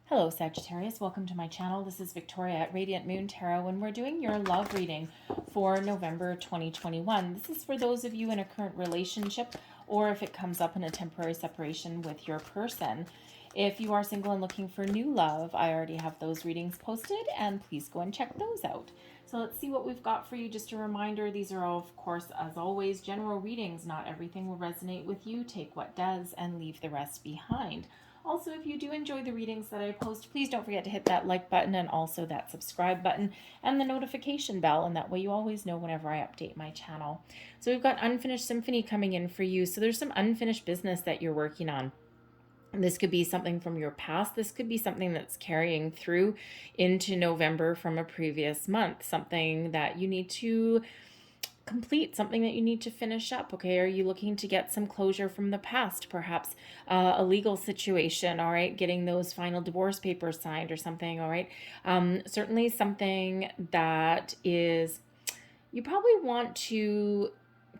Hello Sagittarius, welcome to my channel. This is Victoria at Radiant Moon Tarot, and we're doing your love reading for November 2021. This is for those of you in a current relationship, or if it comes up in a temporary separation with your person. If you are single and looking for new love, I already have those readings posted, and please go and check those out. So let's see what we've got for you. Just a reminder, these are all, of course, as always, general readings. Not everything will resonate with you. Take what does and leave the rest behind. Also, if you do enjoy the readings that I post, please don't forget to hit that like button and also that subscribe button and the notification bell, and that way you always know whenever I update my channel. So we've got Unfinished Symphony coming in for you. So there's some unfinished business that you're working on. This could be something from your past. This could be something that's carrying through into November from a previous month, something that you need to complete, something that you need to finish up. Okay, are you looking to get some closure from the past, perhaps a legal situation? All right, getting those final divorce papers signed or something. All right, certainly something that is, you probably want to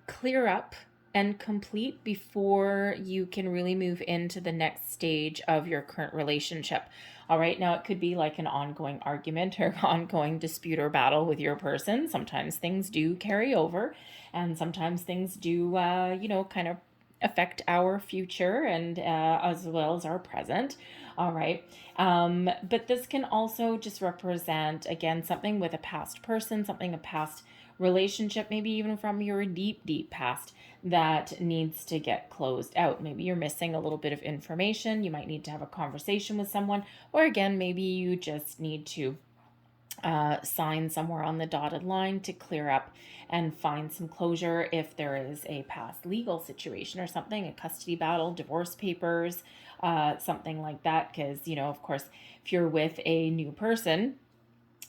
clear up and complete before you can really move into the next stage of your current relationship. All right, now it could be like an ongoing argument or ongoing dispute or battle with your person. Sometimes things do carry over, and sometimes things do, kind of affect our future and as well as our present. All right, but this can also just represent, again, something with a past person, something a past relationship, maybe even from your deep past, that needs to get closed out. Maybe you're missing a little bit of information. You might need to have a conversation with someone, or again, maybe you just need to sign somewhere on the dotted line to clear up and find some closure if there is a past legal situation or something, a custody battle, divorce papers, something like that. Because, of course, if you're with a new person,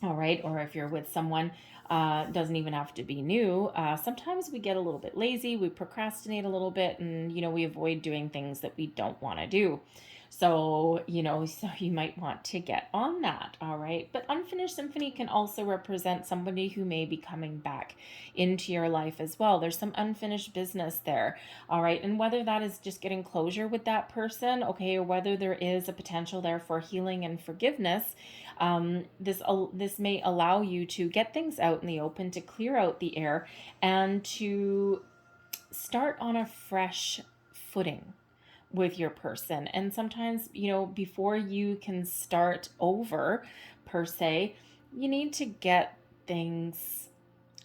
all right, or if you're with someone, doesn't even have to be new. Sometimes we get a little bit lazy, we procrastinate a little bit, and, we avoid doing things that we don't want to do. So, so you might want to get on that, all right? But Unfinished Symphony can also represent somebody who may be coming back into your life as well. There's some unfinished business there, all right? And whether that is just getting closure with that person, okay, or whether there is a potential there for healing and forgiveness, this may allow you to get things out in the open, to clear out the air, and to start on a fresh footing with your person. And sometimes, before you can start over, per se, you need to get things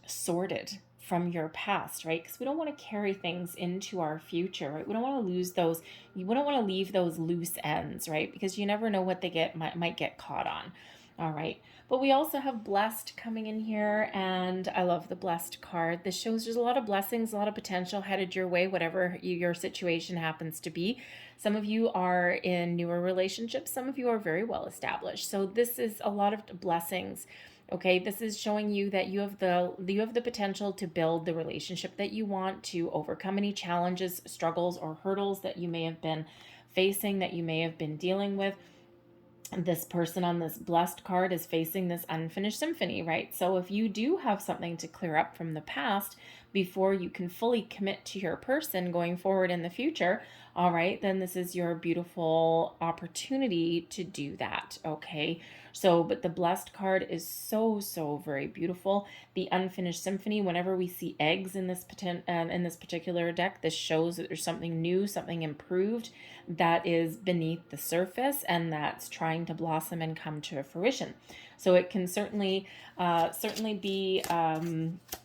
sorted from your past, right? Because we don't want to carry things into our future, right? We don't want to lose those. You wouldn't want to leave those loose ends, right? Because you never know what they might get caught on. All right. But we also have Blessed coming in here, and I love the Blessed card. This shows there's a lot of blessings, a lot of potential headed your way, whatever your situation happens to be. Some of you are in newer relationships. Some of you are very well established. So this is a lot of blessings. Okay, this is showing you that you have the potential to build the relationship that you want, to overcome any challenges, struggles, or hurdles that you may have been facing, that you may have been dealing with. This person on this Blessed card is facing this unfinished symphony, right? So if you do have something to clear up from the past before you can fully commit to your person going forward in the future, all right, then this is your beautiful opportunity to do that, okay? So, but the Blessed card is so very beautiful. The Unfinished Symphony, whenever we see eggs in this particular deck, this shows that there's something new, something improved that is beneath the surface, and that's trying to blossom and come to fruition. So it can certainly be,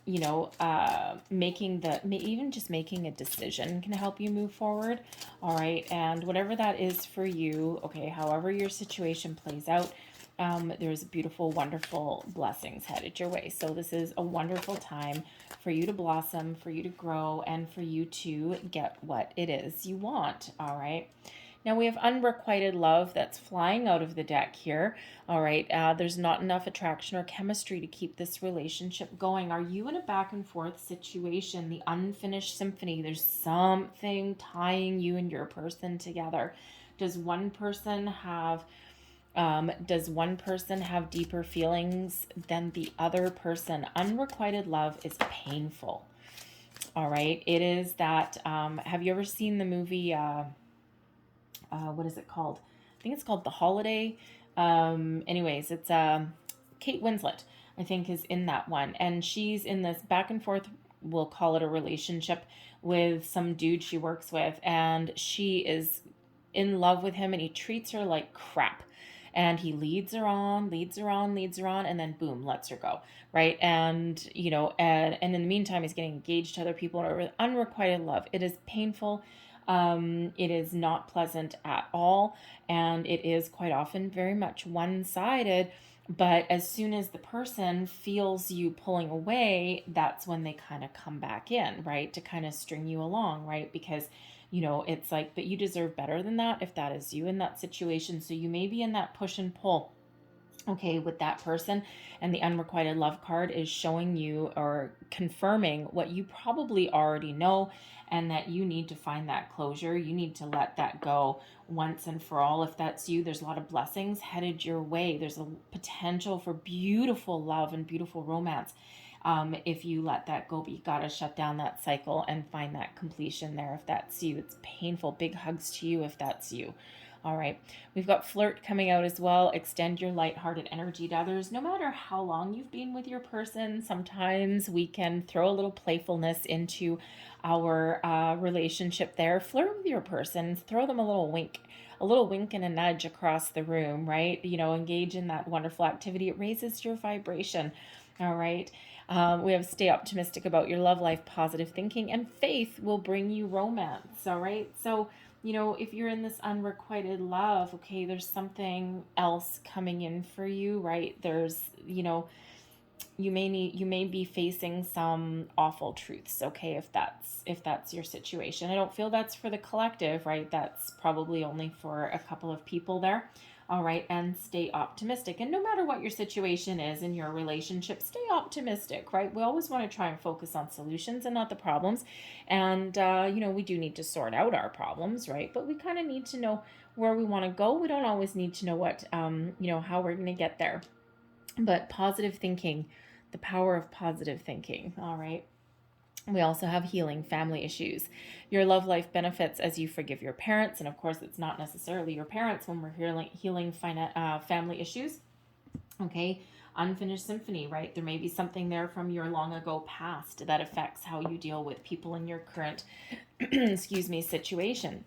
even just making a decision can help you move forward. All right, and whatever that is for you, okay, however your situation plays out, there's beautiful, wonderful blessings headed your way. So this is a wonderful time for you to blossom, for you to grow, and for you to get what it is you want. All right. Now we have Unrequited Love that's flying out of the deck here. All right. There's not enough attraction or chemistry to keep this relationship going. Are you in a back and forth situation? The Unfinished Symphony. There's something tying you and your person together. Does one person have deeper feelings than the other person? Unrequited love is painful. All right. It is that, have you ever seen the movie, what is it called? I think it's called The Holiday. Anyways, it's Kate Winslet, I think, is in that one. And she's in this back and forth, we'll call it a relationship, with some dude she works with. And she is in love with him and he treats her like crap. And he leads her on, and then boom, lets her go, right? And, you know, and in the meantime, he's getting engaged to other people with unrequited love. It is painful. It is not pleasant at all. And it is quite often very much one-sided. But as soon as the person feels you pulling away, that's when they kind of come back in, right? To kind of string you along, right? Because, you know, it's like, but you deserve better than that if that is you in that situation. So you may be in that push and pull, okay, with that person. And the unrequited love card is showing you or confirming what you probably already know, and that you need to find that closure. You need to let that go once and for all. If that's you, there's a lot of blessings headed your way. There's a potential for beautiful love and beautiful romance. If you let that go, but you got to shut down that cycle and find that completion there. If that's you, it's painful. Big hugs to you if that's you. All right. We've got flirt coming out as well. Extend your lighthearted energy to others. No matter how long you've been with your person, sometimes we can throw a little playfulness into our relationship there. Flirt with your person. Throw them a little wink and a nudge across the room, right? You know, engage in that wonderful activity. It raises your vibration. All right. We have stay optimistic about your love life, positive thinking, and faith will bring you romance. All right. So, you know, if you're in this unrequited love, okay, there's something else coming in for you, right? There's, you know, you may be facing some awful truths, okay, if that's your situation. I don't feel that's for the collective, right? That's probably only for a couple of people there. All right, and stay optimistic. And no matter what your situation is in your relationship, stay optimistic, right? We always want to try and focus on solutions and not the problems. And, you know, we do need to sort out our problems, right? But we kind of need to know where we want to go. We don't always need to know what, you know, how we're going to get there. But positive thinking, the power of positive thinking, all right? We also have healing family issues. Your love life benefits as you forgive your parents. And of course, it's not necessarily your parents when we're healing family issues. Okay, unfinished symphony, right? There may be something there from your long ago past that affects how you deal with people in your current, excuse me, situation.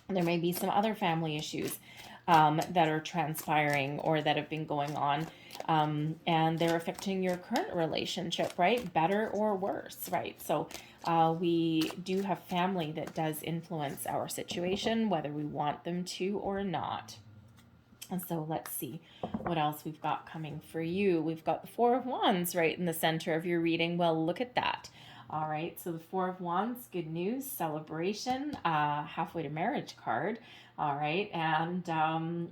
There may be some other family issues that are transpiring or that have been going on, and they're affecting your current relationship, right? Better or worse, right? So we do have family that does influence our situation, whether we want them to or not. And so let's see what else we've got coming for you. We've got the Four of Wands right in the center of your reading. Well, look at that. All right, so the Four of Wands, good news, celebration, halfway to marriage card. All right, and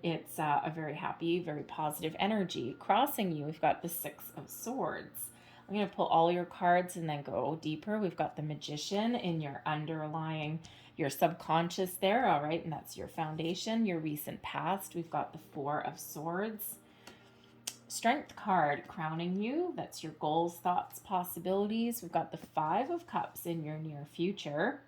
it's a very happy, very positive energy crossing you. We've got the Six of Swords. I'm going to pull all your cards and then go deeper. We've got the Magician in your underlying, your subconscious there. All right, and that's your foundation, your recent past. We've got the Four of Swords. Strength card crowning you. That's your goals, thoughts, possibilities. We've got the Five of Cups in your near future.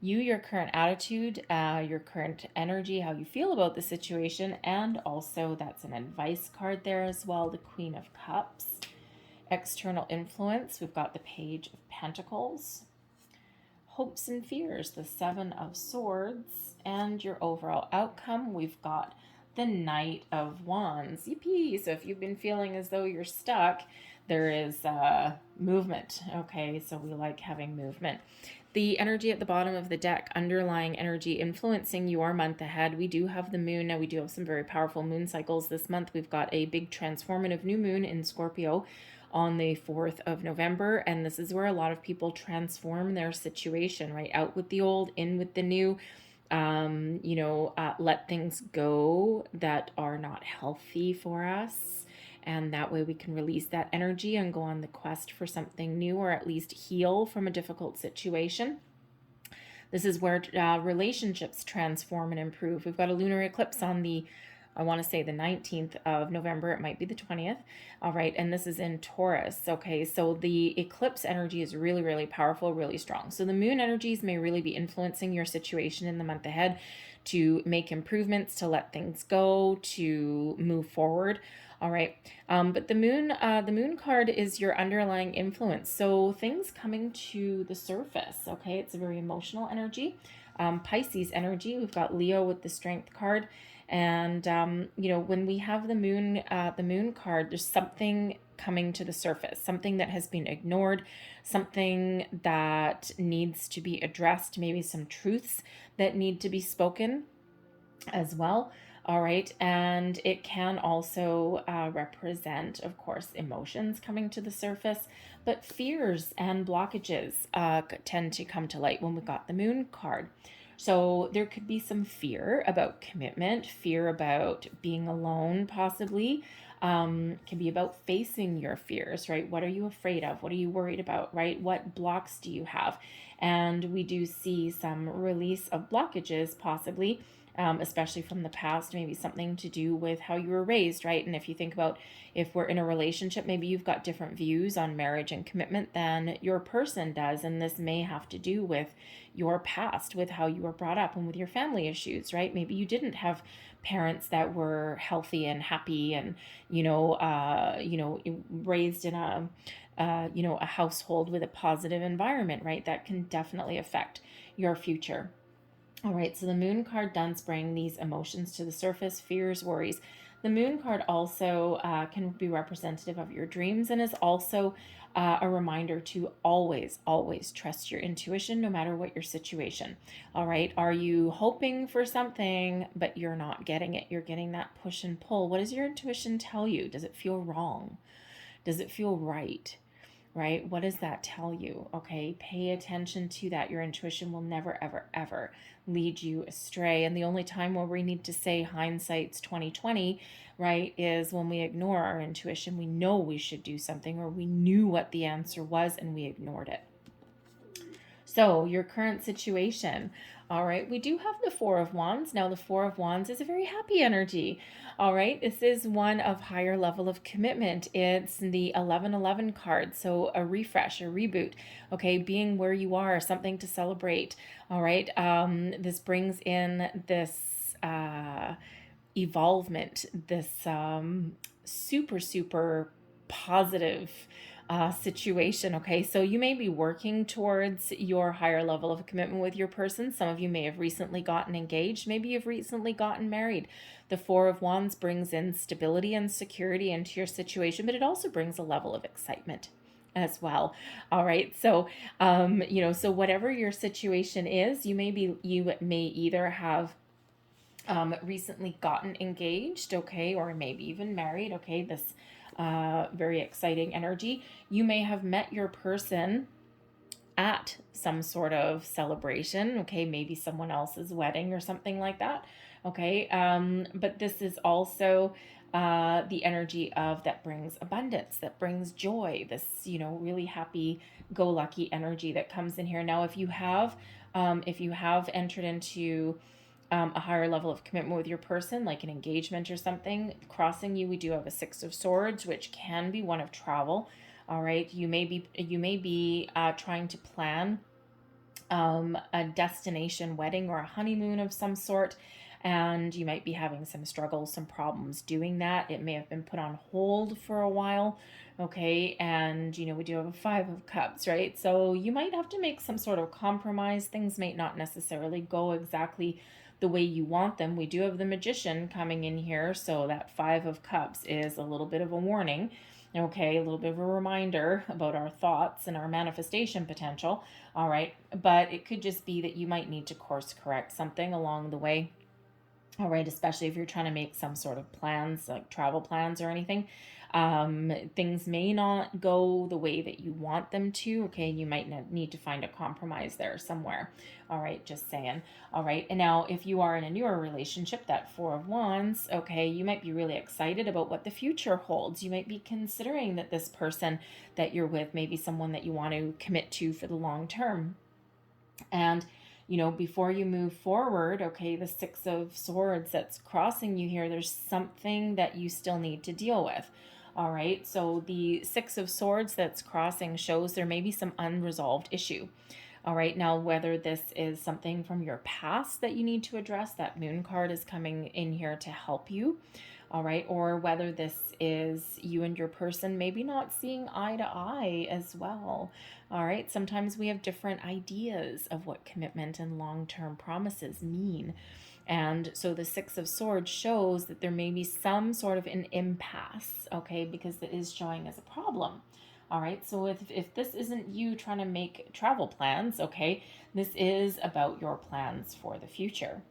You, your current attitude, your current energy, how you feel about the situation, and also that's an advice card there as well, the Queen of Cups. External influence, we've got the Page of Pentacles. Hopes and fears, the Seven of Swords. And your overall outcome, we've got the Knight of Wands. Yippee! So if you've been feeling as though you're stuck, there is movement. Okay, so we like having movement. The energy at the bottom of the deck, underlying energy influencing your month ahead. We do have the moon. Now we do have some very powerful moon cycles this month. We've got a big transformative new moon in Scorpio on the 4th of November. And this is where a lot of people transform their situation, right? Out with the old, in with the new. Let things go that are not healthy for us. And that way we can release that energy and go on the quest for something new, or at least heal from a difficult situation. This is where relationships transform and improve. We've got a lunar eclipse on the, I want to say the 19th of November. It might be the 20th. All right. And this is in Taurus. Okay. So the eclipse energy is really, really powerful, really strong. So the moon energies may really be influencing your situation in the month ahead. to make improvements, to let things go, to move forward. All right. But the moon card is your underlying influence. So things coming to the surface. Okay. It's a very emotional energy. Pisces energy. We've got Leo with the strength card. And, when we have the moon card, there's something coming to the surface, something that has been ignored, something that needs to be addressed, maybe some truths that need to be spoken as well. All right. And it can also represent, of course, emotions coming to the surface, but fears and blockages tend to come to light when we got the moon card. So there could be some fear about commitment, fear about being alone, possibly. Can be about facing your fears, right? What are you afraid of? What are you worried about, right? What blocks do you have? And we do see some release of blockages, possibly, especially from the past, maybe something to do with how you were raised, right? And if you think about if we're in a relationship, maybe you've got different views on marriage and commitment than your person does. And this may have to do with your past, with how you were brought up and with your family issues, right? Maybe you didn't have parents that were healthy and happy and, raised in a household with a positive environment, right? That can definitely affect your future. All right, so the moon card does bring these emotions to the surface, fears, worries. The moon card also can be representative of your dreams and is also a reminder to always, always trust your intuition no matter what your situation. All right, are you hoping for something but you're not getting it? You're getting that push and pull. What does your intuition tell you? Does it feel wrong? Does it feel right? Right? What does that tell you? Okay, pay attention to that. Your intuition will never, ever, ever lead you astray. And the only time where we need to say hindsight's 2020, right, is when we ignore our intuition. We know we should do something, or we knew what the answer was and we ignored it. So your current situation. All right, we do have the Four of Wands. Now the Four of Wands is a very happy energy. All right, this is one of higher level of commitment. It's the 1111 card, so a refresh, a reboot. Okay, being where you are, something to celebrate. All right, this brings in this evolvement, this super, super positive situation. Okay, so you may be working towards your higher level of commitment with your person. Some of you may have recently gotten engaged. Maybe you've recently gotten married. The Four of Wands brings in stability and security into your situation, but it also brings a level of excitement as well. All right, so so whatever your situation is, you may either have recently gotten engaged, okay, or maybe even married. Okay, this very exciting energy. You may have met your person at some sort of celebration, okay, maybe someone else's wedding or something like that, okay, but this is also the energy of that brings abundance, that brings joy, this, really happy go lucky energy that comes in here. Now, if you have entered into a higher level of commitment with your person, like an engagement or something, crossing you, we do have a Six of Swords, which can be one of travel. All right, you may be trying to plan a destination wedding or a honeymoon of some sort, and you might be having some struggles, some problems doing that. It may have been put on hold for a while. Okay, and we do have a Five of Cups, right? So you might have to make some sort of compromise. Things may not necessarily go exactly the way you want them. We do have the Magician coming in here, so that Five of Cups is a little bit of a warning, okay, a little bit of a reminder about our thoughts and our manifestation potential. All right, but it could just be that you might need to course correct something along the way. All right, especially if you're trying to make some sort of plans, like travel plans or anything. Things may not go the way that you want them to, okay, and you might need to find a compromise there somewhere. All right, just saying. All right, and now if you are in a newer relationship, that Four of Wands, okay, you might be really excited about what the future holds. You might be considering that this person that you're with may be someone that you want to commit to for the long term. And before you move forward, okay, the Six of Swords that's crossing you here, there's something that you still need to deal with. All right, so the Six of Swords that's crossing shows there may be some unresolved issue. All right, now whether this is something from your past that you need to address, that moon card is coming in here to help you. All right, or whether this is you and your person maybe not seeing eye to eye as well. All right, sometimes we have different ideas of what commitment and long-term promises mean. And so the Six of Swords shows that there may be some sort of an impasse, okay, because it is showing as a problem. All right, so if this isn't you trying to make travel plans, okay, this is about your plans for the future.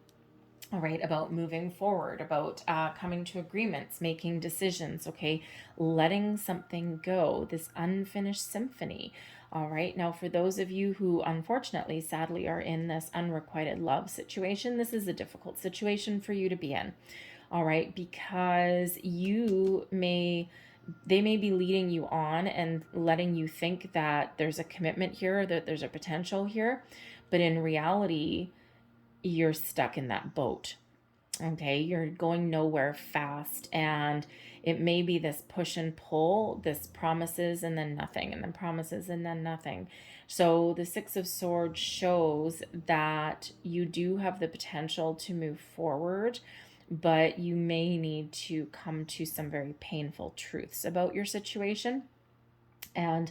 All right, about moving forward, about coming to agreements, making decisions, okay, letting something go, this unfinished symphony. All right, now for those of you who unfortunately, sadly, are in this unrequited love situation, this is a difficult situation for you to be in. All right, because they may be leading you on and letting you think that there's a commitment here, that there's a potential here, but in reality, you're stuck in that boat. Okay, you're going nowhere fast, and it may be this push and pull, this promises and then nothing, and then promises and then nothing. So the Six of Swords shows that you do have the potential to move forward, but you may need to come to some very painful truths about your situation. And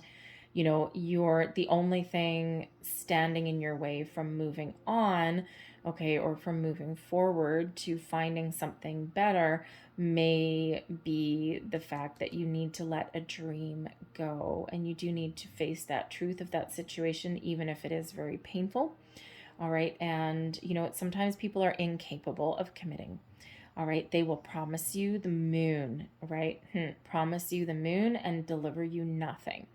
you know, you're the only thing standing in your way from moving on, okay, or from moving forward to finding something better may be the fact that you need to let a dream go, and you do need to face that truth of that situation, even if it is very painful. All right, and you know, sometimes people are incapable of committing. All right, they will promise you the moon, right? Promise you the moon and deliver you nothing.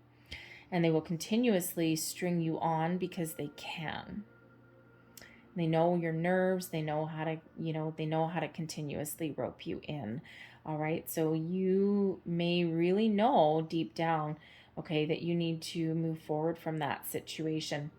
And they will continuously string you on because they can. They know your nerves. They know how to, they know how to continuously rope you in. All right. So you may really know deep down, okay, that you need to move forward from that situation.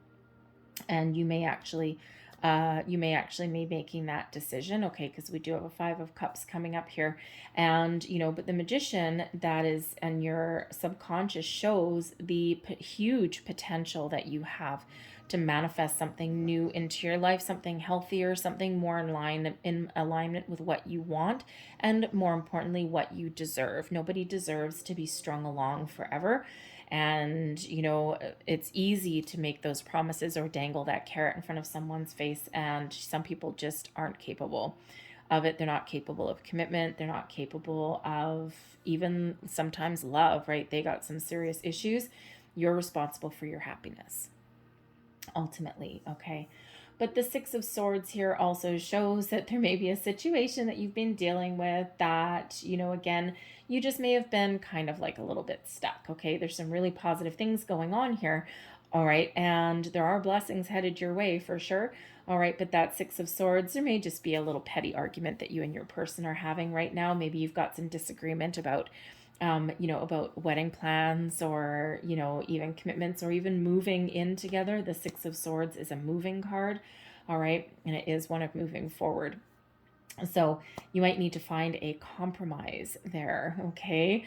And you may actually be making that decision, okay, because we do have a Five of Cups coming up here. And, but the Magician that is in your subconscious shows the huge potential that you have to manifest something new into your life, something healthier, something more in alignment with what you want, and more importantly, what you deserve. Nobody deserves to be strung along forever. And, it's easy to make those promises or dangle that carrot in front of someone's face. And some people just aren't capable of it. They're not capable of commitment. They're not capable of even sometimes love, right? They got some serious issues. You're responsible for your happiness, ultimately, okay? But the Six of Swords here also shows that there may be a situation that you've been dealing with that, again, you just may have been kind of like a little bit stuck, okay? There's some really positive things going on here, all right? And there are blessings headed your way for sure, all right? But that Six of Swords, there may just be a little petty argument that you and your person are having right now. Maybe you've got some disagreement about about wedding plans, or, even commitments, or even moving in together. The Six of Swords is a moving card, all right? And it is one of moving forward. So you might need to find a compromise there, okay?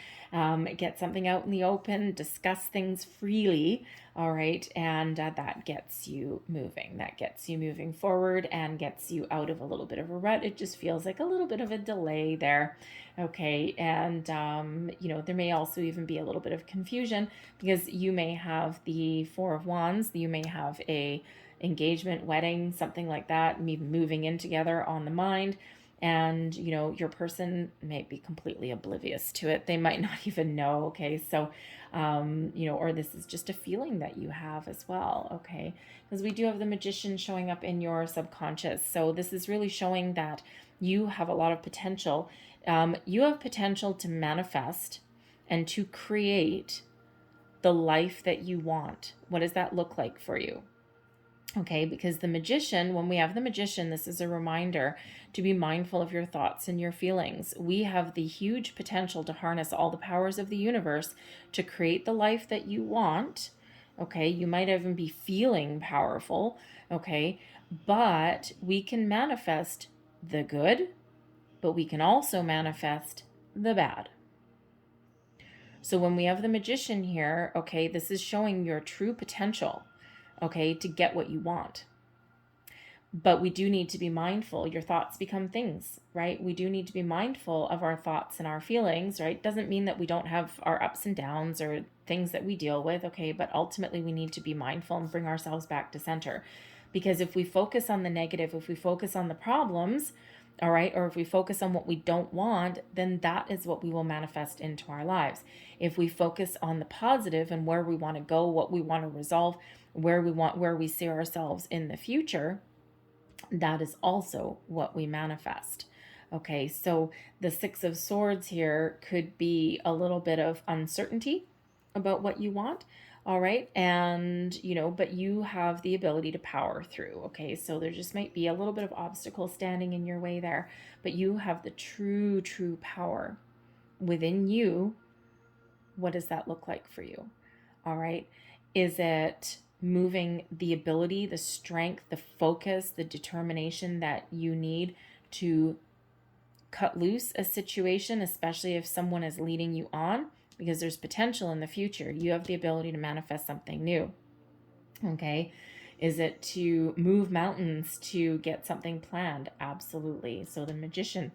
Get something out in the open, discuss things freely, all right? And that gets you moving. That gets you moving forward and gets you out of a little bit of a rut. It just feels like a little bit of a delay there, okay? And, there may also even be a little bit of confusion because you may have the Four of Wands. You may have a engagement, wedding, something like that, even moving in together on the mind. And, your person may be completely oblivious to it. They might not even know, okay? So, or this is just a feeling that you have as well, okay? Because we do have the Magician showing up in your subconscious. So this is really showing that you have a lot of potential. You have potential to manifest and to create the life that you want. What does that look like for you? Okay, because the Magician, when we have the Magician, this is a reminder to be mindful of your thoughts and your feelings. We have the huge potential to harness all the powers of the universe to create the life that you want. Okay, you might even be feeling powerful. Okay, but we can manifest the good, but we can also manifest the bad. So when we have the Magician here, okay, this is showing your true potential. okay, to get what you want. But we do need to be mindful. Your thoughts become things, right? We do need to be mindful of our thoughts and our feelings, right? Doesn't mean that we don't have our ups and downs or things that we deal with, okay? But ultimately, we need to be mindful and bring ourselves back to center. Because if we focus on the negative, if we focus on the problems, all right, or if we focus on what we don't want, then that is what we will manifest into our lives. If we focus on the positive and where we want to go, what we want to resolve, where we see ourselves in the future, that is also what we manifest. Okay, so the Six of Swords here could be a little bit of uncertainty about what you want. All right, and but you have the ability to power through. Okay, so there just might be a little bit of obstacle standing in your way there, but you have the true power within you. What does that look like for you? All right, is it moving the ability, the strength, the focus, the determination that you need to cut loose a situation, especially if someone is leading you on, because there's potential in the future. You have the ability to manifest something new. Okay. Is it to move mountains to get something planned? Absolutely. So the Magician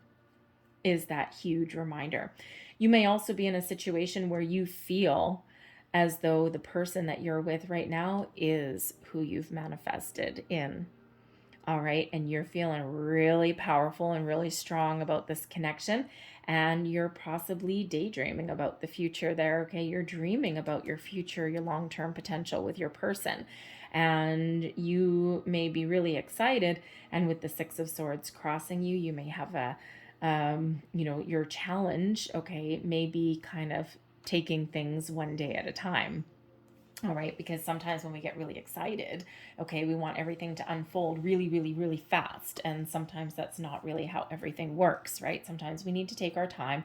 is that huge reminder. You may also be in a situation where you feel as though the person that you're with right now is who you've manifested in. All right. And you're feeling really powerful and really strong about this connection. And you're possibly daydreaming about the future there. Okay. You're dreaming about your future, your long-term potential with your person. And you may be really excited. And with the Six of Swords crossing you, you may have a, your challenge, okay, may be kind of taking things one day at a time. All right, because sometimes when we get really excited, okay, we want everything to unfold really, really, really fast. And sometimes that's not really how everything works, right? Sometimes we need to take our time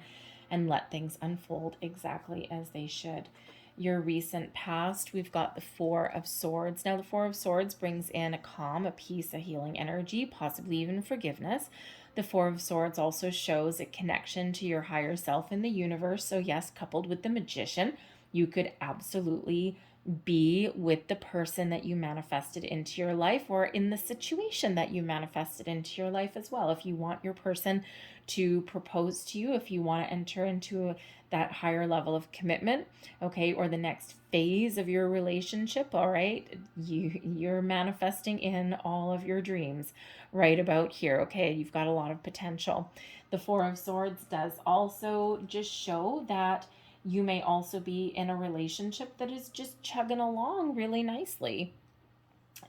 and let things unfold exactly as they should. Your recent past, we've got the Four of Swords. Now, the Four of Swords brings in a calm, a peace, a healing energy, possibly even forgiveness. The Four of Swords also shows a connection to your higher self in the universe. So yes, coupled with the Magician, you could absolutely be with the person that you manifested into your life, or in the situation that you manifested into your life as well. If you want your person to propose to you, if you want to enter into that higher level of commitment, okay, or the next phase of your relationship, all right, you're manifesting in all of your dreams right about here. Okay, you've got a lot of potential. The Four of Swords does also just show that you may also be in a relationship that is just chugging along really nicely.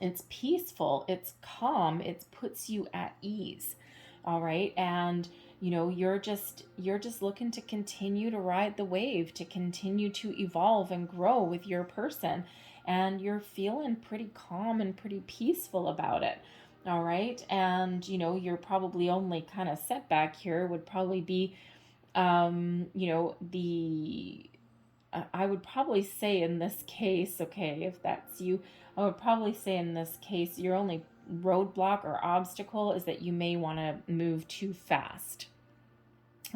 It's peaceful, it's calm, it puts you at ease. All right, and you're just looking to continue to ride the wave, to continue to evolve and grow with your person, and you're feeling pretty calm and pretty peaceful about it. All right, and you're probably only kind of setback here would probably be I would probably say in this case, okay, if that's you, I would probably say in this case, your only roadblock or obstacle is that you may want to move too fast.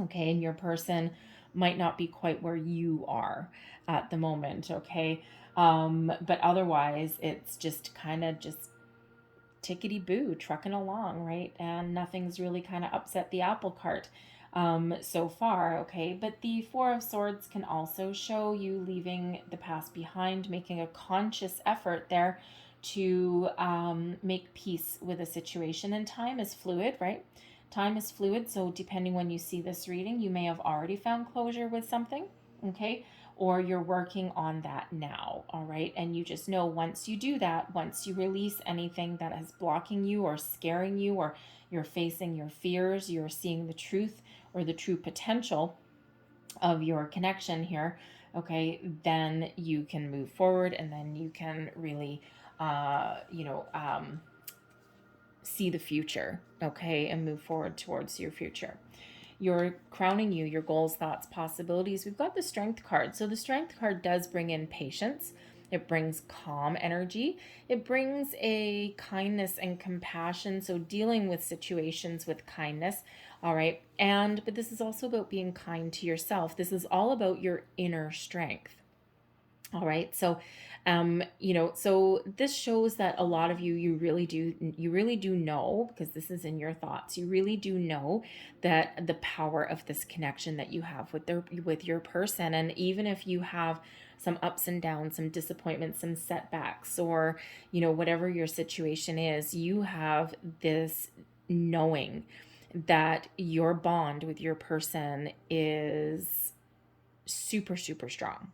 Okay, and your person might not be quite where you are at the moment, okay? But otherwise, it's just kind of just tickety-boo, trucking along, right? And nothing's really kind of upset the apple cart so far, okay? But the Four of Swords can also show you leaving the past behind, making a conscious effort there to make peace with a situation. And time is fluid, right? Time is fluid, so depending when you see this reading, you may have already found closure with something, okay? Or you're working on that now, all right? And you just know once you do that, once you release anything that is blocking you or scaring you, or you're facing your fears, you're seeing the truth or the true potential of your connection here, okay, then you can move forward, and then you can really, see the future, okay, and move forward towards your future. You're crowning you, your goals, thoughts, possibilities. We've got the Strength card. So the Strength card does bring in patience. It brings calm energy. It brings a kindness and compassion. So dealing with situations with kindness. All right. But this is also about being kind to yourself. This is all about your inner strength. All right. So You know, so this shows that a lot of you really do know, because this is in your thoughts, you really do know that the power of this connection that you have with your person. And even if you have some ups and downs, some disappointments, some setbacks, or, you know, whatever your situation is, you have this knowing that your bond with your person is super, super strong.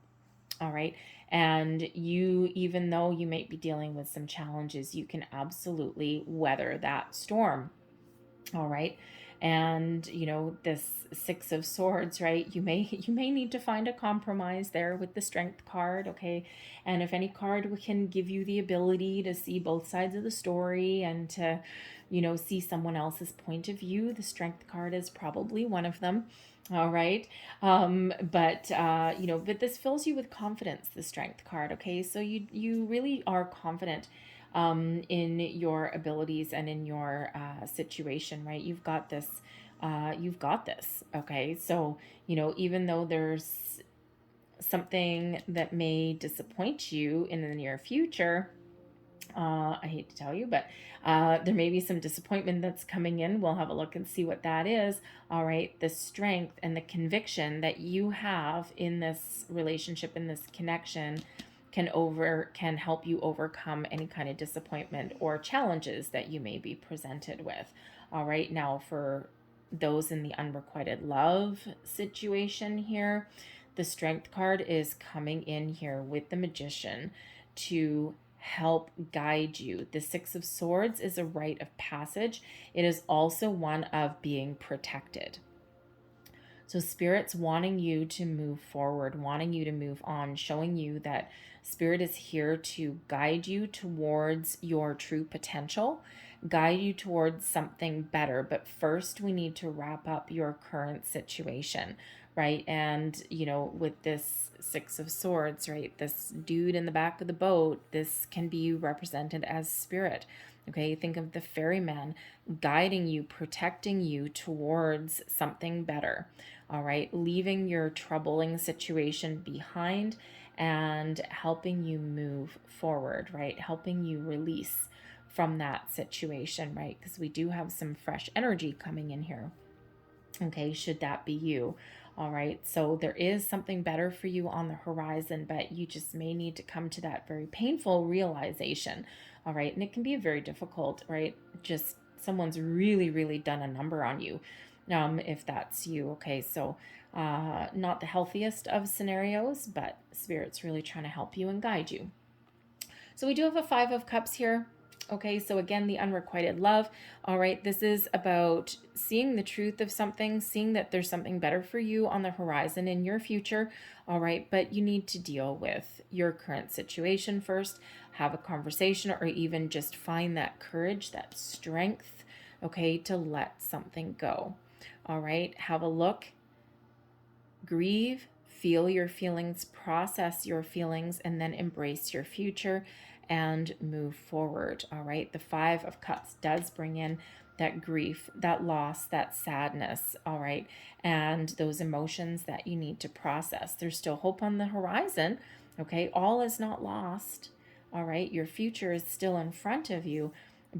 All right. And you, even though you might be dealing with some challenges, you can absolutely weather that storm. All right. And, you know, this Six of Swords, right? You may need to find a compromise there with the Strength card, okay? And if any card can give you the ability to see both sides of the story and to, you know, see someone else's point of view, the Strength card is probably one of them. All right. You know, but this fills you with confidence, the Strength card, okay? So you really are confident in your abilities and in your situation, right? You've got this. Okay. So, you know, even though there's something that may disappoint you in the near future, I hate to tell you, but there may be some disappointment that's coming in. We'll have a look and see what that is. All right. The strength and the conviction that you have in this relationship, in this connection, can help you overcome any kind of disappointment or challenges that you may be presented with. All right. Now, for those in the unrequited love situation here, the Strength card is coming in here with the Magician to help guide you. The Six of Swords is a rite of passage. It is also one of being protected. So Spirit's wanting you to move forward, wanting you to move on, showing you that Spirit is here to guide you towards your true potential, guide you towards something better. But first, we need to wrap up your current situation, right? And, you know, with this Six of Swords, right, this dude in the back of the boat, this can be represented as Spirit. Okay, think of the ferryman guiding you, protecting you towards something better. All right, leaving your troubling situation behind and helping you move forward, right? Helping you release from that situation, right? Because we do have some fresh energy coming in here. Okay, should that be you? All right, so there is something better for you on the horizon, but you just may need to come to that very painful realization. All right, and it can be very difficult, right? Just someone's really, really done a number on you, if that's you. Okay, so not the healthiest of scenarios, but Spirit's really trying to help you and guide you. So we do have a Five of Cups here. Okay, so again, the unrequited love. All right, this is about seeing the truth of something, seeing that there's something better for you on the horizon in your future. All right, but you need to deal with your current situation first, have a conversation, or even just find that courage, that strength, okay, to let something go. All right, have a look, grieve, feel your feelings, process your feelings, and then embrace your future and move forward. All right. The Five of Cups does bring in that grief, that loss, that sadness. All right. And those emotions that you need to process. There's still hope on the horizon. Okay. All is not lost. All right. Your future is still in front of you,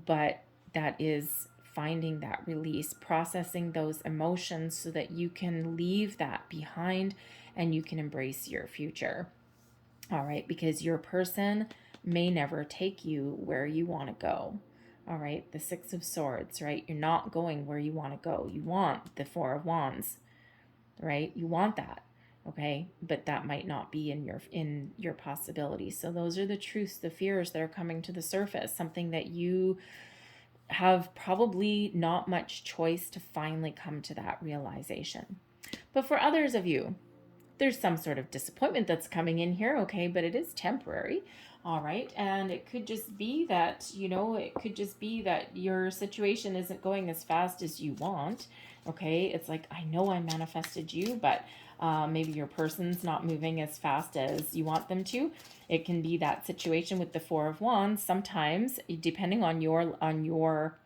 but that is finding that release, processing those emotions so that you can leave that behind and you can embrace your future. All right. Because your person may never take you where you want to go. All right, the Six of Swords, right? You're not going where you want to go. You want the Four of Wands, right? You want that, okay? But that might not be in your possibility. So those are the truths, the fears that are coming to the surface, something that you have probably not much choice to finally come to that realization. But for others of you, there's some sort of disappointment that's coming in here, okay, but it is temporary. All right, and it could just be that, your situation isn't going as fast as you want, okay? It's like, I know I manifested you, but maybe your person's not moving as fast as you want them to. It can be that situation with the Four of Wands. Sometimes, depending on your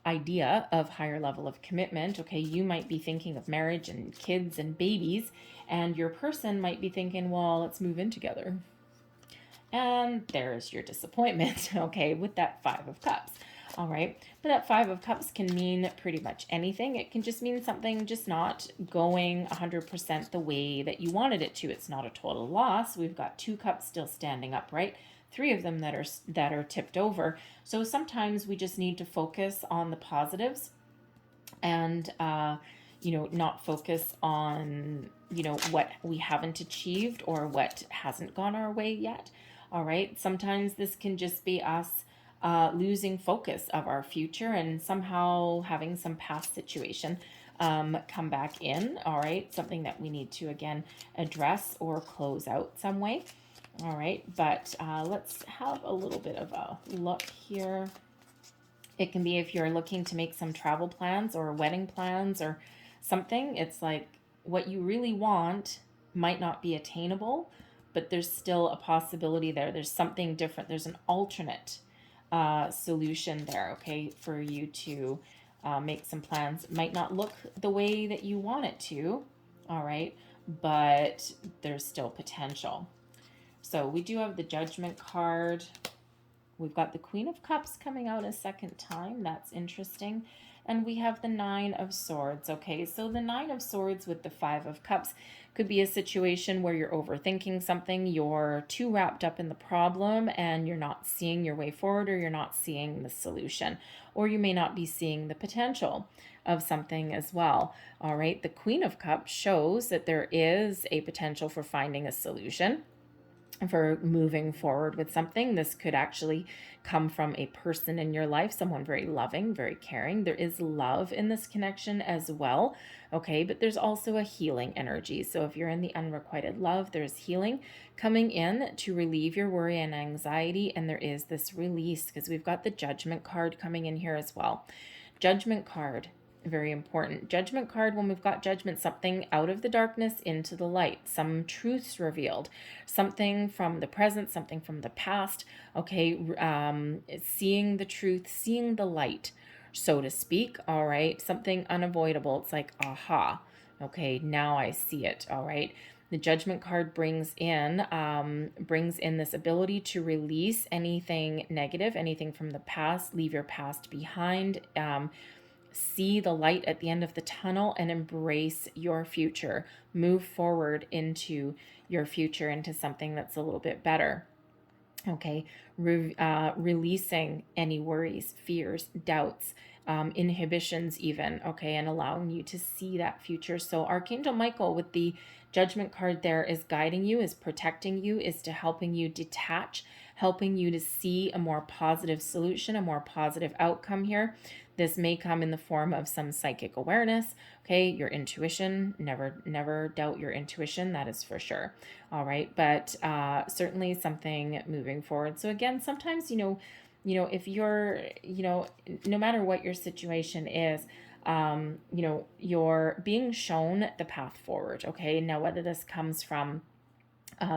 idea of higher level of commitment, okay, you might be thinking of marriage and kids and babies, and your person might be thinking, well, let's move in together. And there's your disappointment, okay, with that Five of Cups. All right, but that Five of Cups can mean pretty much anything. It can just mean something just not going 100% the way that you wanted it to. It's not a total loss. We've got 2 cups still standing upright, 3 of them that are tipped over. So sometimes we just need to focus on the positives and not focus on what we haven't achieved or what hasn't gone our way yet. All right, sometimes this can just be us losing focus of our future and somehow having some past situation come back in. All right, something that we need to again address or close out some way. All right, but let's have a little bit of a look here. It can be if you're looking to make some travel plans or wedding plans or something. It's like what you really want might not be attainable, but there's still a possibility there. There's something different. There's an alternate solution there, okay, for you to make some plans. It might not look the way that you want it to, all right, but there's still potential. So we do have the Judgment card. We've got the Queen of Cups coming out a second time. That's interesting. And we have the Nine of Swords. Okay, so the Nine of Swords with the Five of Cups could be a situation where you're overthinking something, you're too wrapped up in the problem, and you're not seeing your way forward, or you're not seeing the solution, or you may not be seeing the potential of something as well. All right, the Queen of Cups shows that there is a potential for finding a solution, for moving forward with something. This could actually come from a person in your life, someone very loving, very caring. There is love in this connection as well, okay? But there's also a healing energy. So if you're in the unrequited love, there's healing coming in to relieve your worry and anxiety, and there is this release because we've got the Judgment card coming in here as well. Judgment card, very important. Judgment card, when we've got judgment, something out of the darkness into the light, some truths revealed, something from the present, something from the past, okay, seeing the truth, seeing the light, so to speak, all right, something unavoidable. It's like, aha, okay, now I see it, all right. The Judgment card brings in this ability to release anything negative, anything from the past, leave your past behind, see the light at the end of the tunnel and embrace your future. Move forward into your future, into something that's a little bit better. Okay, releasing any worries, fears, doubts, inhibitions even, okay, and allowing you to see that future. So Archangel Michael with the Judgment card there is guiding you, is protecting you, is to helping you detach, helping you to see a more positive solution, a more positive outcome here. This may come in the form of some psychic awareness, okay, your intuition. Never doubt your intuition, that is for sure. All right, but certainly something moving forward. So again, sometimes, if you're, no matter what your situation is, you're being shown the path forward, okay? Now, whether this comes from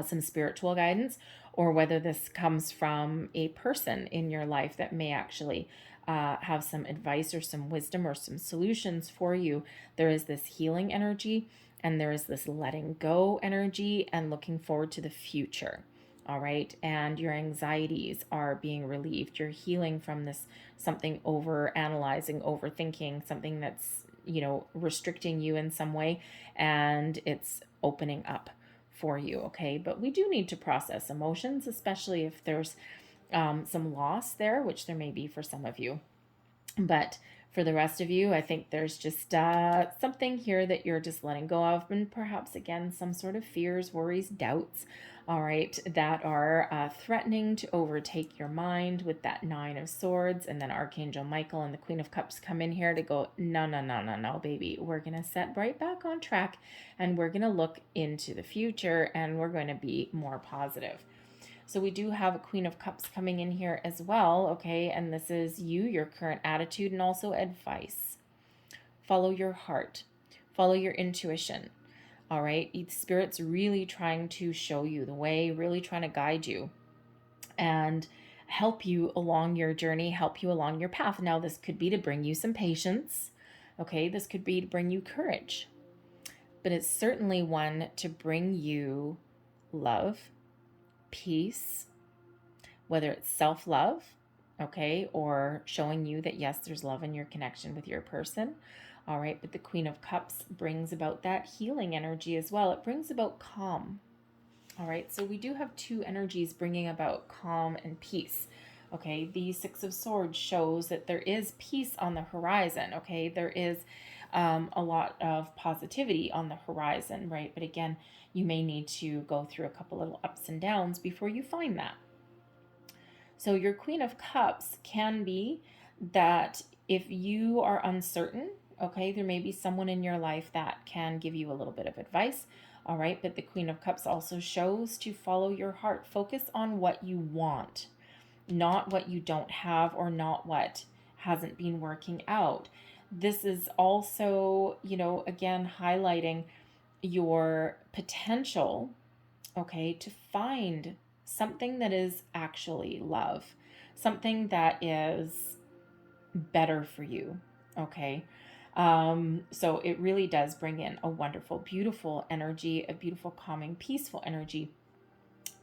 some spiritual guidance or whether this comes from a person in your life that may actually have some advice or some wisdom or some solutions for you, there is this healing energy and there is this letting go energy and looking forward to the future. All right. And your anxieties are being relieved. You're healing from this something over analyzing, overthinking, something that's, restricting you in some way, and it's opening up for you. Okay. But we do need to process emotions, especially if there's some loss there, which there may be for some of you. But for the rest of you, I think there's just something here that you're just letting go of, and perhaps, again, some sort of fears, worries, doubts, all right, that are threatening to overtake your mind with that Nine of Swords. And then Archangel Michael and the Queen of Cups come in here to go, no, baby. We're going to set right back on track, and we're going to look into the future, and we're going to be more positive. So we do have a Queen of Cups coming in here as well, okay? And this is you, your current attitude, and also advice. Follow your heart. Follow your intuition, all right? Spirit's really trying to show you the way, really trying to guide you and help you along your journey, help you along your path. Now, this could be to bring you some patience, okay? This could be to bring you courage. But it's certainly one to bring you love, peace, whether it's self-love, okay, or showing you that yes, there's love in your connection with your person. All right, but the Queen of Cups brings about that healing energy as well. It brings about calm. All right, so we do have two energies bringing about calm and peace. Okay, the Six of Swords shows that there is peace on the horizon. Okay, there is a lot of positivity on the horizon, right? But again, you may need to go through a couple little ups and downs before you find that. So your Queen of Cups can be that if you are uncertain, okay, there may be someone in your life that can give you a little bit of advice. All right, but the Queen of Cups also shows to follow your heart. Focus on what you want, not what you don't have or not what hasn't been working out. This is also, again, highlighting your potential, okay, to find something that is actually love, something that is better for you, okay? So it really does bring in a wonderful, beautiful energy, a beautiful, calming, peaceful energy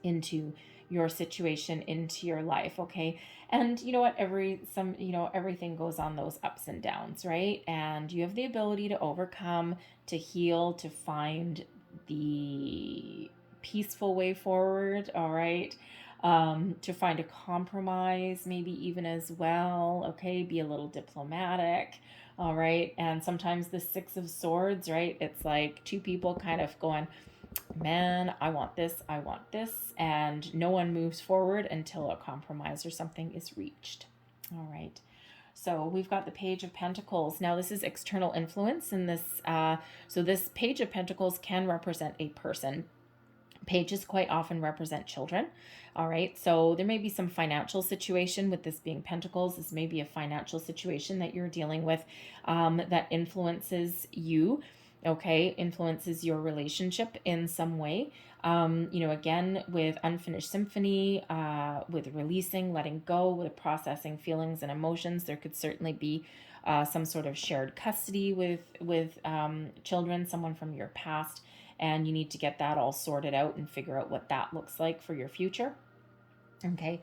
into your situation, into your life, okay? And you know what, everything goes on those ups and downs, right? And you have the ability to overcome, to heal, to find the peaceful way forward, all right? To find a compromise, maybe even as well, okay? Be a little diplomatic, all right? And sometimes the Six of Swords, right? It's like two people kind of going, man, I want this, and no one moves forward until a compromise or something is reached. All right. So we've got the Page of Pentacles. Now this is external influence, and this Page of Pentacles can represent a person. Pages quite often represent children. All right, so there may be some financial situation with this being Pentacles. This may be a financial situation that you're dealing with that influences you, okay, influences your relationship in some way. Again, with Unfinished Symphony, with releasing, letting go, with processing feelings and emotions, there could certainly be some sort of shared custody with children, someone from your past, and you need to get that all sorted out and figure out what that looks like for your future. Okay.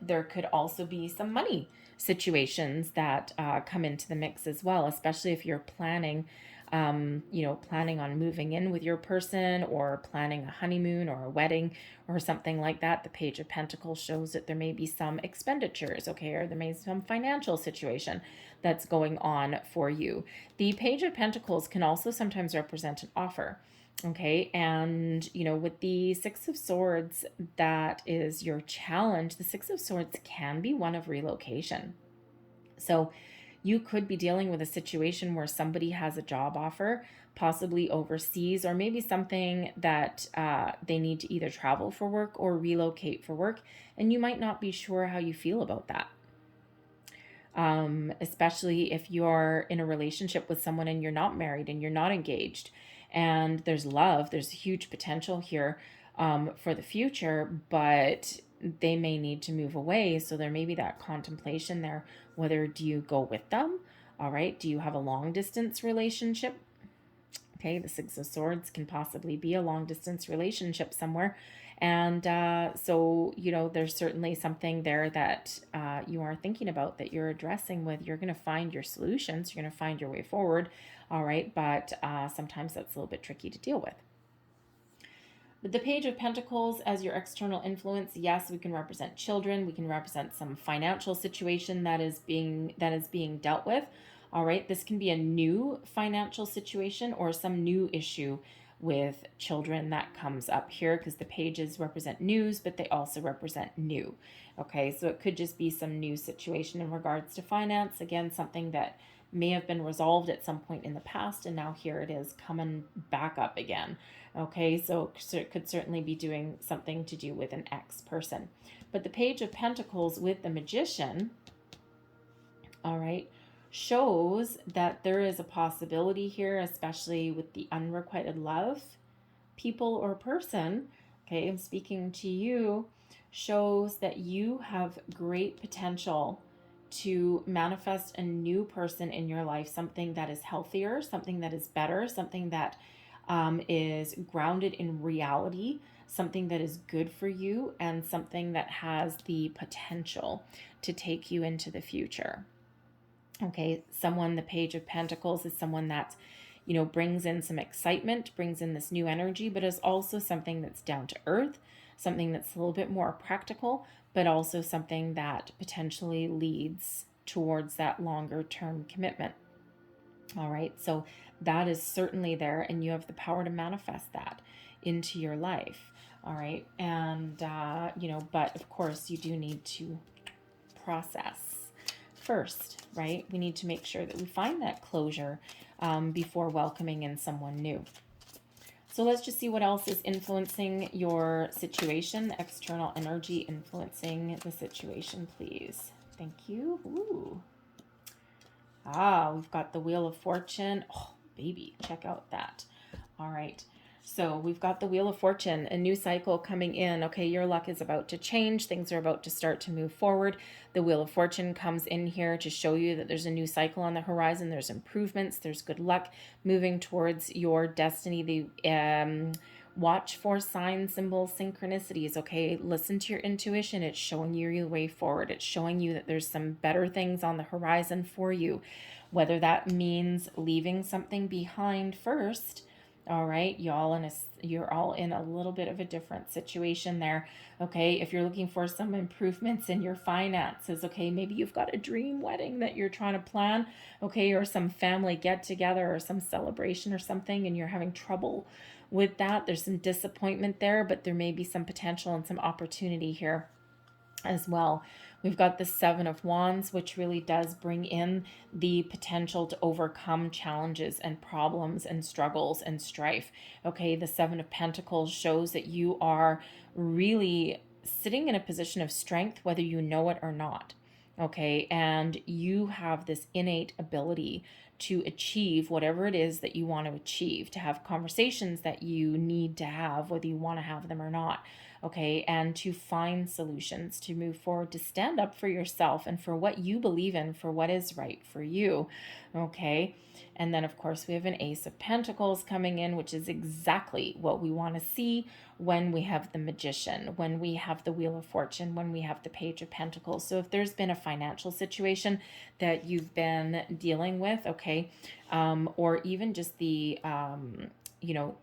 There could also be some money situations that come into the mix as well, especially if you're planning on moving in with your person, or planning a honeymoon or a wedding or something like that. The Page of Pentacles shows that there may be some expenditures, okay, or there may be some financial situation that's going on for you. The Page of Pentacles can also sometimes represent an offer. Okay, and with the Six of Swords, that is your challenge. The Six of Swords can be one of relocation. So you could be dealing with a situation where somebody has a job offer, possibly overseas, or maybe something that they need to either travel for work or relocate for work, and you might not be sure how you feel about that. Especially if you're in a relationship with someone and you're not married and you're not engaged, and there's love, there's huge potential here for the future, but they may need to move away. So there may be that contemplation there. Whether do you go with them? All right. Do you have a long distance relationship? Okay. The Six of Swords can possibly be a long distance relationship somewhere. And so, there's certainly something there that you are thinking about, that you're addressing with. You're going to find your solutions. You're going to find your way forward. All right. But sometimes that's a little bit tricky to deal with. But the Page of Pentacles as your external influence, yes, we can represent children. We can represent some financial situation that is being dealt with. All right. This can be a new financial situation or some new issue with children that comes up here, because the pages represent news, but they also represent new. Okay, so it could just be some new situation in regards to finance. Again, something that may have been resolved at some point in the past, and now here it is coming back up again. Okay, so it could certainly be doing something to do with an ex person. But the Page of Pentacles with the Magician, all right, shows that there is a possibility here, especially with the unrequited love, people or person, okay, I'm speaking to you, shows that you have great potential to manifest a new person in your life, something that is healthier, something that is better, something that is grounded in reality, something that is good for you and something that has the potential to take you into the future. Okay, the Page of Pentacles is someone that, brings in some excitement, brings in this new energy, but is also something that's down to earth, something that's a little bit more practical, but also something that potentially leads towards that longer term commitment. All right, so that is certainly there, and you have the power to manifest that into your life. All right, and, but of course, you do need to process first, right? We need to make sure that we find that closure before welcoming in someone new. So let's just see what else is influencing your situation. External energy influencing the situation, please. Thank you. Ooh. We've got the Wheel of Fortune. Oh, baby, check out that. All right. So we've got the Wheel of Fortune, a new cycle coming in. Okay, your luck is about to change. Things are about to start to move forward. The Wheel of Fortune comes in here to show you that there's a new cycle on the horizon. There's improvements. There's good luck moving towards your destiny. The watch for signs, symbols, synchronicities. Okay, listen to your intuition. It's showing you your way forward. It's showing you that there's some better things on the horizon for you, whether that means leaving something behind first. All right, you're all in a little bit of a different situation there. Okay, if you're looking for some improvements in your finances, okay, maybe you've got a dream wedding that you're trying to plan, okay, or some family get together or some celebration or something, and you're having trouble with that. There's some disappointment there, but there may be some potential and some opportunity here as well. We've got the Seven of Wands, which really does bring in the potential to overcome challenges and problems and struggles and strife. Okay, the Seven of Pentacles shows that you are really sitting in a position of strength, whether you know it or not. Okay, and you have this innate ability to achieve whatever it is that you want to achieve, to have conversations that you need to have, whether you want to have them or not. Okay, and to find solutions, to move forward, to stand up for yourself and for what you believe in, for what is right for you. Okay, and then of course we have an Ace of Pentacles coming in, which is exactly what we want to see when we have the Magician, when we have the Wheel of Fortune, when we have the Page of Pentacles. So if there's been a financial situation that you've been dealing with, okay, or even just the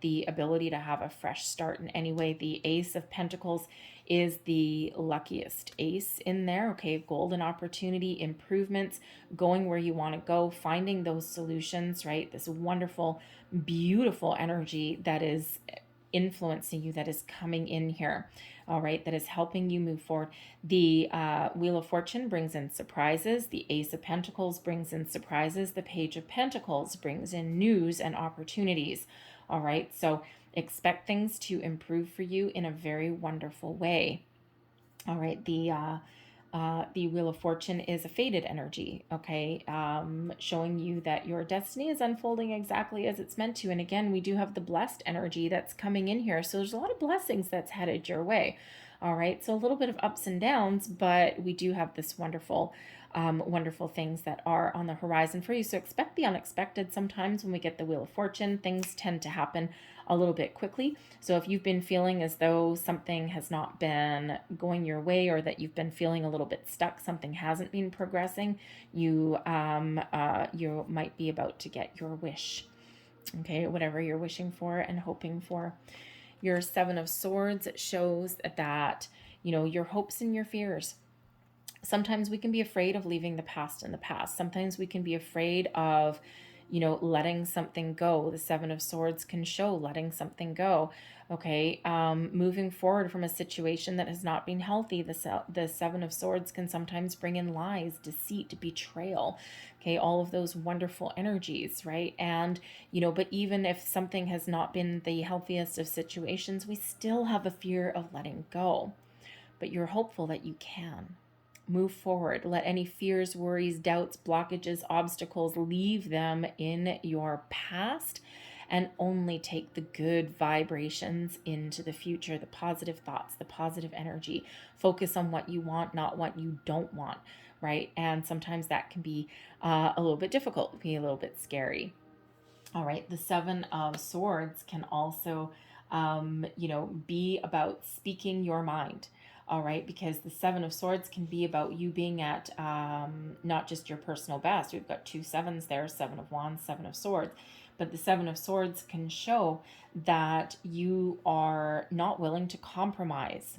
the ability to have a fresh start in any way, the Ace of Pentacles is the luckiest ace in there. Okay, golden opportunity, improvements, going where you want to go, finding those solutions, right? This wonderful, beautiful energy that is influencing you, that is coming in here, all right, that is helping you move forward. The Wheel of Fortune brings in surprises. The Ace of Pentacles brings in surprises. The Page of Pentacles brings in news and opportunities. All right, so expect things to improve for you in a very wonderful way. All right, the Wheel of Fortune is a faded energy, okay, showing you that your destiny is unfolding exactly as it's meant to. And again, we do have the blessed energy that's coming in here. So there's a lot of blessings that's headed your way. All right, so a little bit of ups and downs, but we do have this wonderful things that are on the horizon for you. So expect the unexpected. Sometimes when we get the Wheel of Fortune, things tend to happen a little bit quickly. So if you've been feeling as though something has not been going your way, or that you've been feeling a little bit stuck, something hasn't been progressing, you might be about to get your wish. Okay, whatever you're wishing for and hoping for. Your Seven of Swords shows that, your hopes and your fears. Sometimes we can be afraid of leaving the past in the past. Sometimes we can be afraid of, letting something go. The Seven of Swords can show letting something go. Okay, moving forward from a situation that has not been healthy. The Seven of Swords can sometimes bring in lies, deceit, betrayal. Okay, all of those wonderful energies, right? And, but even if something has not been the healthiest of situations, we still have a fear of letting go. But you're hopeful that you can move forward. Let any fears, worries, doubts, blockages, obstacles, leave them in your past, and only take the good vibrations into the future, the positive thoughts, the positive energy. Focus on what you want, not what you don't want, right? And sometimes that can be a little bit difficult, it can be a little bit scary. All right, the Seven of Swords can also you know, be about speaking your mind. All right, because the Seven of Swords can be about you being at not just your personal best. We've got two sevens there, Seven of Wands, Seven of Swords. But the Seven of Swords can show that you are not willing to compromise,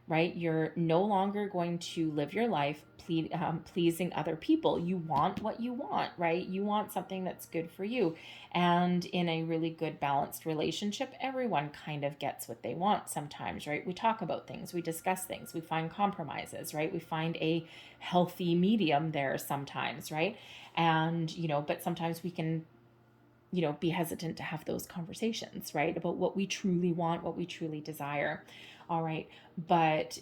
right? You're no longer going to live your life pleasing other people. You want what you want, right? You want something that's good for you. And in a really good balanced relationship, everyone kind of gets what they want sometimes, right? We talk about things, we discuss things, we find compromises, right? We find a healthy medium there sometimes, right? And, you know, but sometimes we can, you know, be hesitant to have those conversations, right? About what we truly want, what we truly desire. All right. But,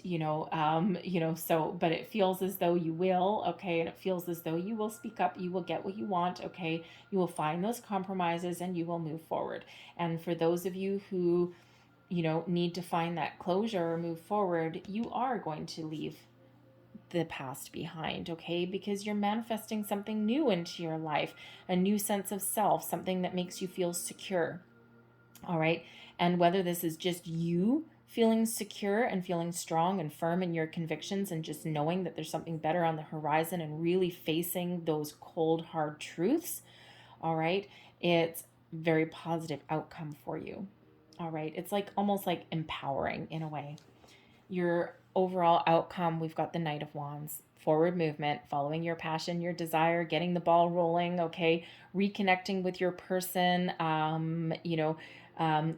so, but it feels as though you will, okay. And it feels as though you will speak up, you will get what you want, okay. You will find those compromises and you will move forward. And for those of you who, you know, need to find that closure or move forward, you are going to leave the past behind, okay? Because you're manifesting something new into your life, a new sense of self, something that makes you feel secure. All right. And whether this is just you feeling secure and feeling strong and firm in your convictions and just knowing that there's something better on the horizon and really facing those cold, hard truths, all right, it's very positive outcome for you. All right. It's like almost like empowering in a way. Your overall outcome, we've got the Knight of Wands, forward movement, following your passion, your desire, getting the ball rolling, okay, reconnecting with your person,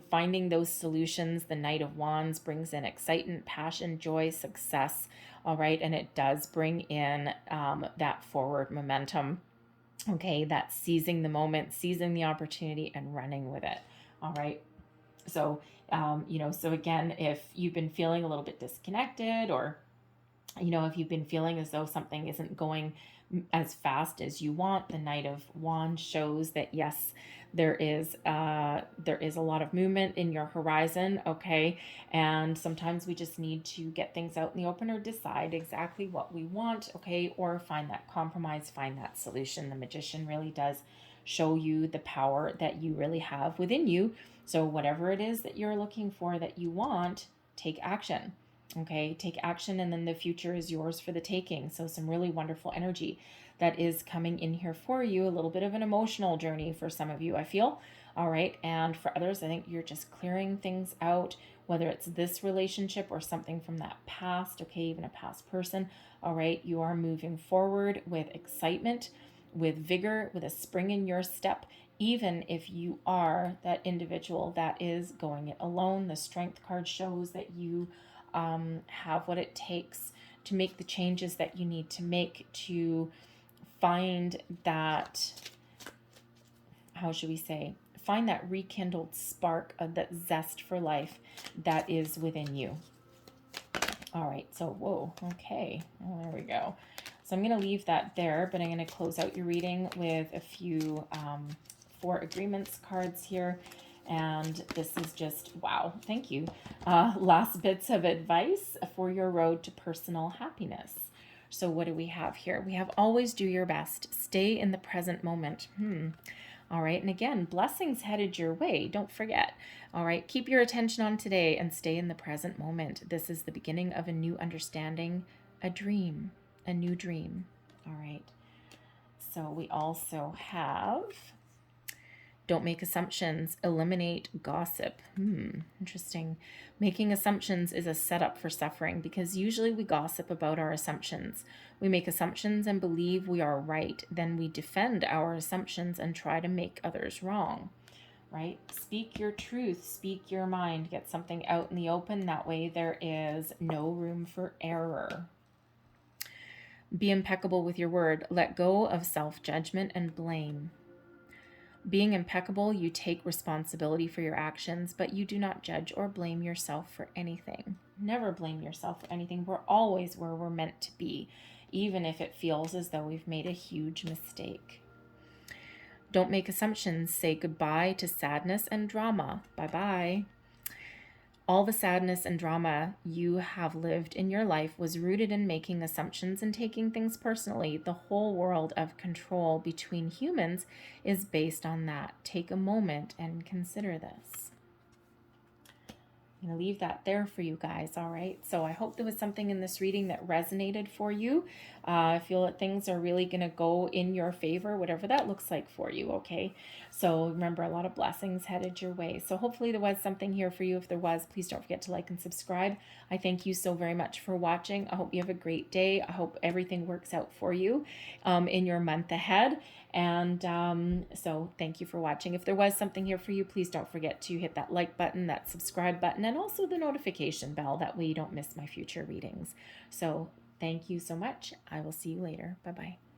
finding those solutions. The Knight of Wands brings in excitement, passion, joy, success, all right, and it does bring in that forward momentum, okay, that's seizing the moment, seizing the opportunity, and running with it, all right. So, so again, if you've been feeling a little bit disconnected, or, you know, if you've been feeling as though something isn't going as fast as you want, the Knight of Wands shows that, yes, there is a lot of movement in your horizon, okay? And sometimes we just need to get things out in the open or decide exactly what we want, okay? Or find that compromise, find that solution. The Magician really does show you the power that you really have within you. So whatever it is that you're looking for, that you want, take action. Okay, take action, and then the future is yours for the taking. So some really wonderful energy that is coming in here for you. A little bit of an emotional journey for some of you, I feel. All right, and for others, I think you're just clearing things out, whether it's this relationship or something from that past, okay, even a past person. All right, you are moving forward with excitement, with vigor, with a spring in your step, even if you are that individual that is going it alone. The Strength card shows that you have what it takes to make the changes that you need to make to find that, how should we say, find that rekindled spark of that zest for life that is within you. All right, so whoa, okay, oh, there we go. So I'm going to leave that there, but I'm going to close out your reading with a few 4 agreements cards here. And this is just, wow, thank you. Last bits of advice for your road to personal happiness. So what do we have here? We have always do your best. Stay in the present moment. All right, and again, blessings headed your way. Don't forget. All right, keep your attention on today and stay in the present moment. This is the beginning of a new understanding, a dream, a new dream. All right. So we also have, don't make assumptions, eliminate gossip. Interesting. Making assumptions is a setup for suffering, because usually we gossip about our assumptions. We make assumptions and believe we are right. Then we defend our assumptions and try to make others wrong, right? Speak your truth, speak your mind, get something out in the open. That way there is no room for error. Be impeccable with your word. Let go of self-judgment and blame. Being impeccable, you take responsibility for your actions, but you do not judge or blame yourself for anything. Never blame yourself for anything. We're always where we're meant to be, even if it feels as though we've made a huge mistake. Don't make assumptions. Say goodbye to sadness and drama. Bye-bye. All the sadness and drama you have lived in your life was rooted in making assumptions and taking things personally. The whole world of control between humans is based on that. Take a moment and consider this. I'm going to leave that there for you guys, all right? So I hope there was something in this reading that resonated for you. I feel that things are really going to go in your favor, whatever that looks like for you, okay? So remember, a lot of blessings headed your way. So hopefully there was something here for you. If there was, please don't forget to like and subscribe. I thank you so very much for watching. I hope you have a great day. I hope everything works out for you in your month ahead. And so thank you for watching. If there was something here for you, please don't forget to hit that like button, that subscribe button, and also the notification bell. That way you don't miss my future readings. So thank you so much. I will see you later. Bye-bye.